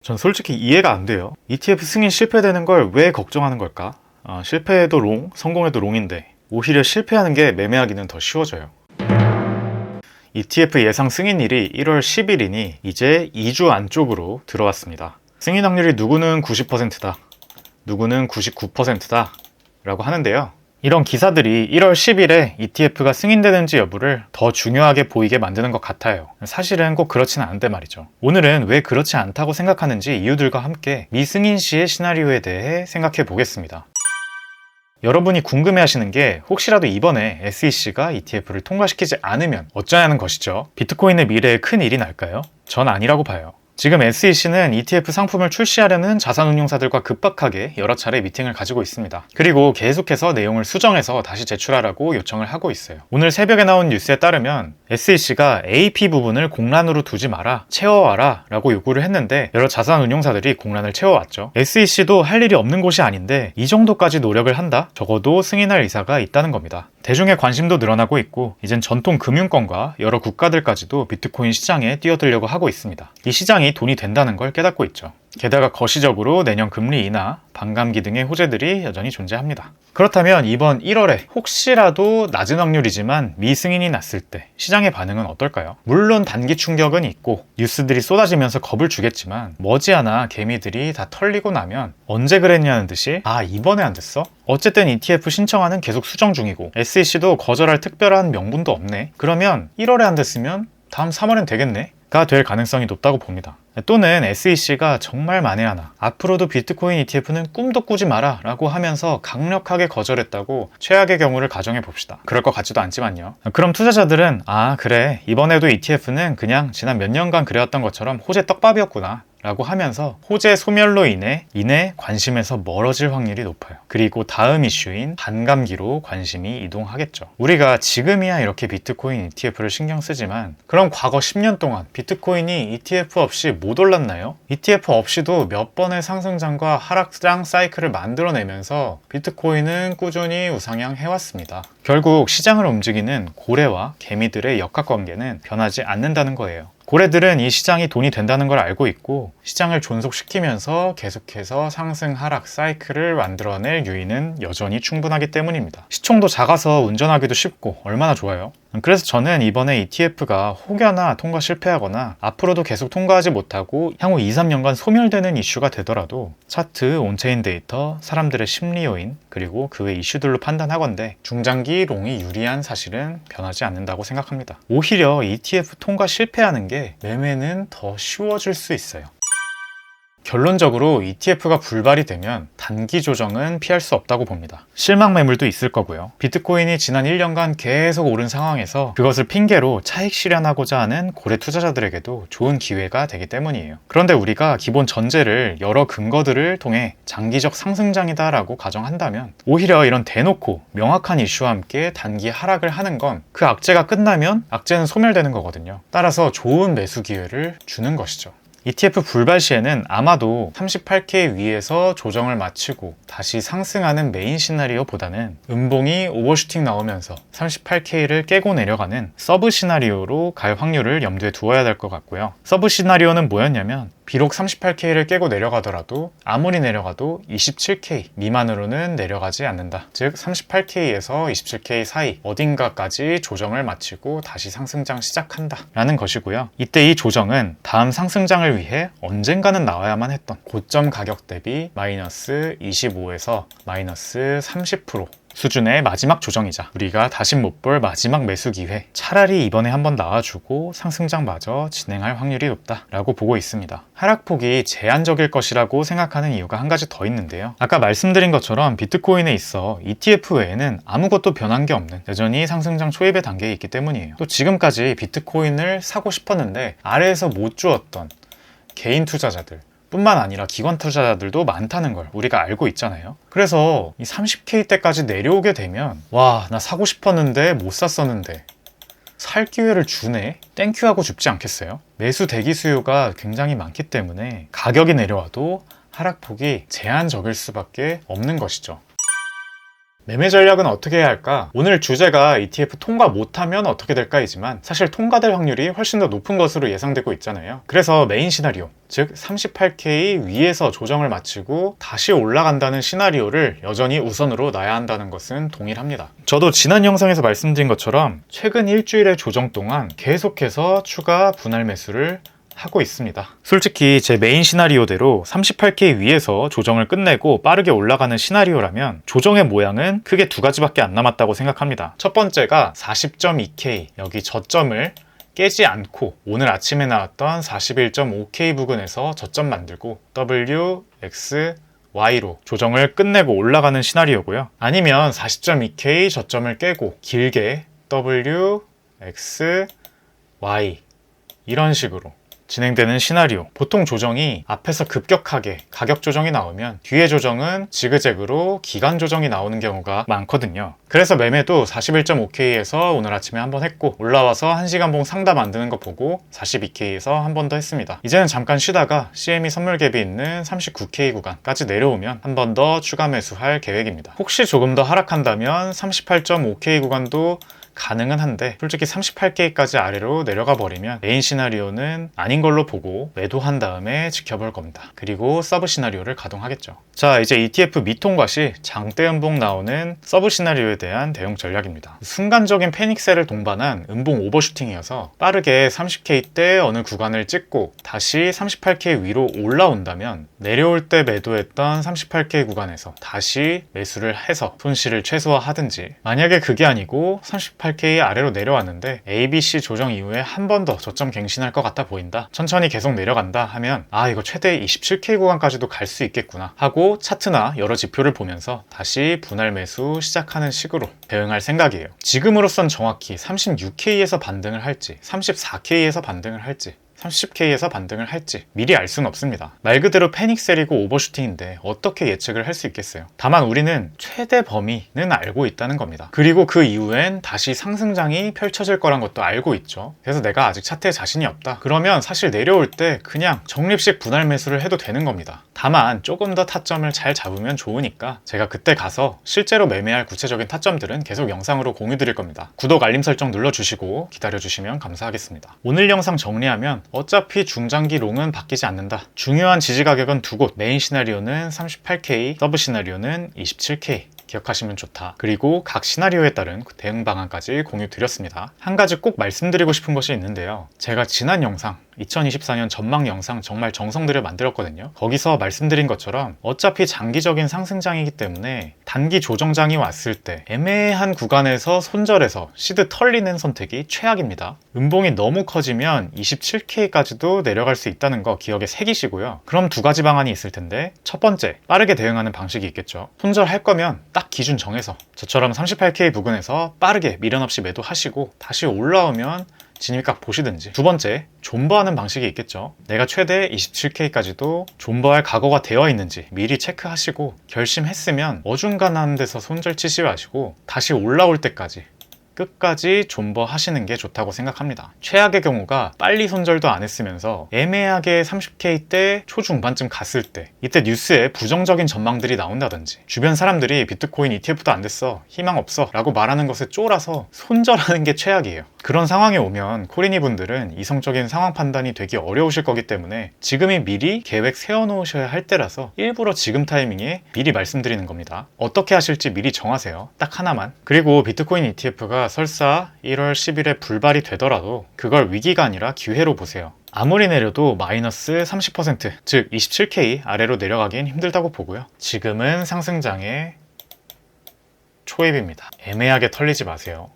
전 솔직히 이해가 안 돼요. ETF 승인 실패되는 걸 왜 걱정하는 걸까? 실패해도 롱, 성공해도 롱인데 오히려 실패하는 게 매매하기는 더 쉬워져요. ETF 예상 승인일이 1월 10일이니 이제 2주 안쪽으로 들어왔습니다. 승인 확률이 누구는 90%다, 누구는 99%다 라고 하는데요. 이런 기사들이 1월 10일에 ETF가 승인되는지 여부를 더 중요하게 보이게 만드는 것 같아요. 사실은 꼭 그렇지는 않은데 말이죠. 오늘은 왜 그렇지 않다고 생각하는지 이유들과 함께 미승인 시의 시나리오에 대해 생각해 보겠습니다. 여러분이 궁금해하시는 게 혹시라도 이번에 SEC가 ETF를 통과시키지 않으면 어쩌냐는 것이죠. 비트코인의 미래에 큰 일이 날까요? 전 아니라고 봐요. 지금 SEC는 ETF 상품을 출시하려는 자산운용사들과 급박하게 여러 차례 미팅을 가지고 있습니다. 그리고 계속해서 내용을 수정해서 다시 제출하라고 요청을 하고 있어요. 오늘 새벽에 나온 뉴스에 따르면 SEC가 AP 부분을 공란으로 두지 마라, 채워와라 라고 요구를 했는데 여러 자산운용사들이 공란을 채워왔죠. SEC도 할 일이 없는 곳이 아닌데 이 정도까지 노력을 한다? 적어도 승인할 의사가 있다는 겁니다. 대중의 관심도 늘어나고 있고 이젠 전통 금융권과 여러 국가들까지도 비트코인 시장에 뛰어들려고 하고 있습니다. 이 시장이 돈이 된다는 걸 깨닫고 있죠. 게다가 거시적으로 내년 금리 인하, 반감기 등의 호재들이 여전히 존재합니다. 그렇다면 이번 1월에 혹시라도 낮은 확률이지만 미승인이 났을 때 시장의 반응은 어떨까요? 물론 단기 충격은 있고 뉴스들이 쏟아지면서 겁을 주겠지만 머지않아 개미들이 다 털리고 나면 언제 그랬냐는 듯이 이번에 안 됐어? 어쨌든 ETF 신청안은 계속 수정 중이고 SEC도 거절할 특별한 명분도 없네. 그러면 1월에 안 됐으면 다음 3월엔 되겠네? 가 될 가능성이 높다고 봅니다. 또는 SEC가 정말 만에 하나 앞으로도 비트코인 ETF는 꿈도 꾸지 마라 라고 하면서 강력하게 거절했다고 최악의 경우를 가정해 봅시다. 그럴 것 같지도 않지만요. 그럼 투자자들은 그래, 이번에도 ETF는 그냥 지난 몇 년간 그래왔던 것처럼 호재 떡밥이었구나 라고 하면서 호재 소멸로 인해 관심에서 멀어질 확률이 높아요. 그리고 다음 이슈인 반감기로 관심이 이동하겠죠. 우리가 지금이야 이렇게 비트코인 ETF를 신경 쓰지만 그럼 과거 10년 동안 비트코인이 ETF 없이 못 올랐나요? ETF 없이도 몇 번의 상승장과 하락장 사이클을 만들어내면서 비트코인은 꾸준히 우상향 해왔습니다. 결국 시장을 움직이는 고래와 개미들의 역학관계는 변하지 않는다는 거예요. 고래들은 이 시장이 돈이 된다는 걸 알고 있고 시장을 존속시키면서 계속해서 상승 하락 사이클을 만들어낼 유인은 여전히 충분하기 때문입니다. 시총도 작아서 운전하기도 쉽고 얼마나 좋아요. 그래서 저는 이번에 ETF가 혹여나 통과 실패하거나 앞으로도 계속 통과하지 못하고 향후 2, 3년간 소멸되는 이슈가 되더라도 차트, 온체인 데이터, 사람들의 심리 요인 그리고 그 외 이슈들로 판단하건대 중장기 롱이 유리한 사실은 변하지 않는다고 생각합니다. 오히려 ETF 통과 실패하는 게 매매는 더 쉬워질 수 있어요. 결론적으로 ETF가 불발이 되면 단기 조정은 피할 수 없다고 봅니다. 실망 매물도 있을 거고요. 비트코인이 지난 1년간 계속 오른 상황에서 그것을 핑계로 차익 실현하고자 하는 고래 투자자들에게도 좋은 기회가 되기 때문이에요. 그런데 우리가 기본 전제를 여러 근거들을 통해 장기적 상승장이다 라고 가정한다면 오히려 이런 대놓고 명확한 이슈와 함께 단기 하락을 하는 건 그 악재가 끝나면 악재는 소멸되는 거거든요. 따라서 좋은 매수 기회를 주는 것이죠. ETF 불발 시에는 아마도 38K 위에서 조정을 마치고 다시 상승하는 메인 시나리오보다는 음봉이 오버슈팅 나오면서 38K를 깨고 내려가는 서브 시나리오로 갈 확률을 염두에 두어야 될 것 같고요. 서브 시나리오는 뭐였냐면 비록 38K를 깨고 내려가더라도 아무리 내려가도 27K 미만으로는 내려가지 않는다. 즉 38K에서 27K 사이 어딘가까지 조정을 마치고 다시 상승장 시작한다 라는 것이고요. 이때 이 조정은 다음 상승장을 위해 언젠가는 나와야만 했던 고점 가격 대비 마이너스 25에서 마이너스 30% 수준의 마지막 조정이자 우리가 다시 못 볼 마지막 매수 기회, 차라리 이번에 한번 나와주고 상승장마저 진행할 확률이 높다라고 보고 있습니다. 하락폭이 제한적일 것이라고 생각하는 이유가 한 가지 더 있는데요. 아까 말씀드린 것처럼 비트코인에 있어 ETF 외에는 아무것도 변한 게 없는 여전히 상승장 초입의 단계에 있기 때문이에요. 또 지금까지 비트코인을 사고 싶었는데 아래에서 못 주었던 개인 투자자들 뿐만 아니라 기관 투자자들도 많다는 걸 우리가 알고 있잖아요. 그래서 이 30K 때까지 내려오게 되면 나 사고 싶었는데 못 샀었는데 살 기회를 주네? 땡큐 하고 죽지 않겠어요? 매수 대기 수요가 굉장히 많기 때문에 가격이 내려와도 하락폭이 제한적일 수밖에 없는 것이죠. 매매 전략은 어떻게 해야 할까? 오늘 주제가 ETF 통과 못하면 어떻게 될까이지만 사실 통과될 확률이 훨씬 더 높은 것으로 예상되고 있잖아요. 그래서 메인 시나리오, 즉 38K 위에서 조정을 마치고 다시 올라간다는 시나리오를 여전히 우선으로 놔야 한다는 것은 동일합니다. 저도 지난 영상에서 말씀드린 것처럼 최근 일주일의 조정 동안 계속해서 추가 분할 매수를 하고 있습니다. 솔직히 제 메인 시나리오대로 38K 위에서 조정을 끝내고 빠르게 올라가는 시나리오라면 조정의 모양은 크게 두 가지밖에 안 남았다고 생각합니다. 첫 번째가 40.2K, 여기 저점을 깨지 않고 오늘 아침에 나왔던 41.5K 부근에서 저점 만들고 W, X, Y로 조정을 끝내고 올라가는 시나리오고요. 아니면 40.2K 저점을 깨고 길게 W, X, Y 이런 식으로 진행되는 시나리오. 보통 조정이 앞에서 급격하게 가격 조정이 나오면 뒤에 조정은 지그재그로 기간 조정이 나오는 경우가 많거든요. 그래서 매매도 41.5K에서 오늘 아침에 한번 했고 올라와서 1시간봉 상담 만드는 거 보고 42K에서 한 번 더 했습니다. 이제는 잠깐 쉬다가 CME 선물 갭이 있는 39K 구간까지 내려오면 한 번 더 추가 매수할 계획입니다. 혹시 조금 더 하락한다면 38.5K 구간도 가능은 한데 솔직히 38K까지 아래로 내려가 버리면 메인 시나리오는 아닌 걸로 보고 매도한 다음에 지켜볼 겁니다. 그리고 서브 시나리오를 가동하겠죠. 자, 이제 ETF 미통과 시 장대 음봉 나오는 서브 시나리오에 대한 대응 전략입니다. 순간적인 패닉셀을 동반한 음봉 오버슈팅이어서 빠르게 30K대 어느 구간을 찍고 다시 38K 위로 올라온다면 내려올 때 매도했던 38K 구간에서 다시 매수를 해서 손실을 최소화하든지, 만약에 그게 아니고 38K 아래로 내려왔는데 ABC 조정 이후에 한 번 더 저점 갱신할 것 같아 보인다, 천천히 계속 내려간다 하면 이거 최대 27K 구간까지도 갈 수 있겠구나 하고 차트나 여러 지표를 보면서 다시 분할 매수 시작하는 식으로 대응할 생각이에요. 지금으로선 정확히 36K에서 반등을 할지 34K에서 반등을 할지 30K에서 반등을 할지 미리 알 수는 없습니다. 말 그대로 패닉셀이고 오버슈팅인데 어떻게 예측을 할 수 있겠어요. 다만 우리는 최대 범위는 알고 있다는 겁니다. 그리고 그 이후엔 다시 상승장이 펼쳐질 거란 것도 알고 있죠. 그래서 내가 아직 차트에 자신이 없다, 그러면 사실 내려올 때 그냥 적립식 분할 매수를 해도 되는 겁니다. 다만 조금 더 타점을 잘 잡으면 좋으니까 제가 그때 가서 실제로 매매할 구체적인 타점들은 계속 영상으로 공유 드릴 겁니다. 구독, 알림 설정 눌러주시고 기다려주시면 감사하겠습니다. 오늘 영상 정리하면 어차피 중장기 롱은 바뀌지 않는다. 중요한 지지 가격은 두 곳, 메인 시나리오는 38K, 서브 시나리오는 27K. 기억하시면 좋다. 그리고 각 시나리오에 따른 대응 방안까지 공유 드렸습니다. 한 가지 꼭 말씀드리고 싶은 것이 있는데요. 제가 지난 영상 2024년 전망 영상 정말 정성 들여 만들었거든요. 거기서 말씀드린 것처럼 어차피 장기적인 상승장이기 때문에 단기 조정장이 왔을 때 애매한 구간에서 손절해서 시드 털리는 선택이 최악입니다. 음봉이 너무 커지면 27K까지도 내려갈 수 있다는 거 기억에 새기시고요. 그럼 두 가지 방안이 있을 텐데, 첫 번째, 빠르게 대응하는 방식이 있겠죠. 손절할 거면 딱 기준 정해서 저처럼 38K 부근에서 빠르게 미련 없이 매도하시고 다시 올라오면 진입각 보시든지, 두 번째, 존버하는 방식이 있겠죠. 내가 최대 27K까지도 존버할 각오가 되어 있는지 미리 체크하시고 결심했으면 어중간한 데서 손절 치지 마시고 다시 올라올 때까지 끝까지 존버하시는 게 좋다고 생각합니다. 최악의 경우가 빨리 손절도 안 했으면서 애매하게 30K 때 초중반쯤 갔을 때, 이때 뉴스에 부정적인 전망들이 나온다든지 주변 사람들이 비트코인 ETF도 안 됐어, 희망 없어 라고 말하는 것에 쫄아서 손절하는 게 최악이에요. 그런 상황에 오면 코리니 분들은 이성적인 상황 판단이 되기 어려우실 거기 때문에 지금이 미리 계획 세워놓으셔야 할 때라서 일부러 지금 타이밍에 미리 말씀드리는 겁니다. 어떻게 하실지 미리 정하세요. 딱 하나만. 그리고 비트코인 ETF가 설사 1월 10일에 불발이 되더라도 그걸 위기가 아니라 기회로 보세요. 아무리 내려도 마이너스 30%, 즉 27K 아래로 내려가긴 힘들다고 보고요. 지금은 상승장의 초입입니다. 애매하게 털리지 마세요.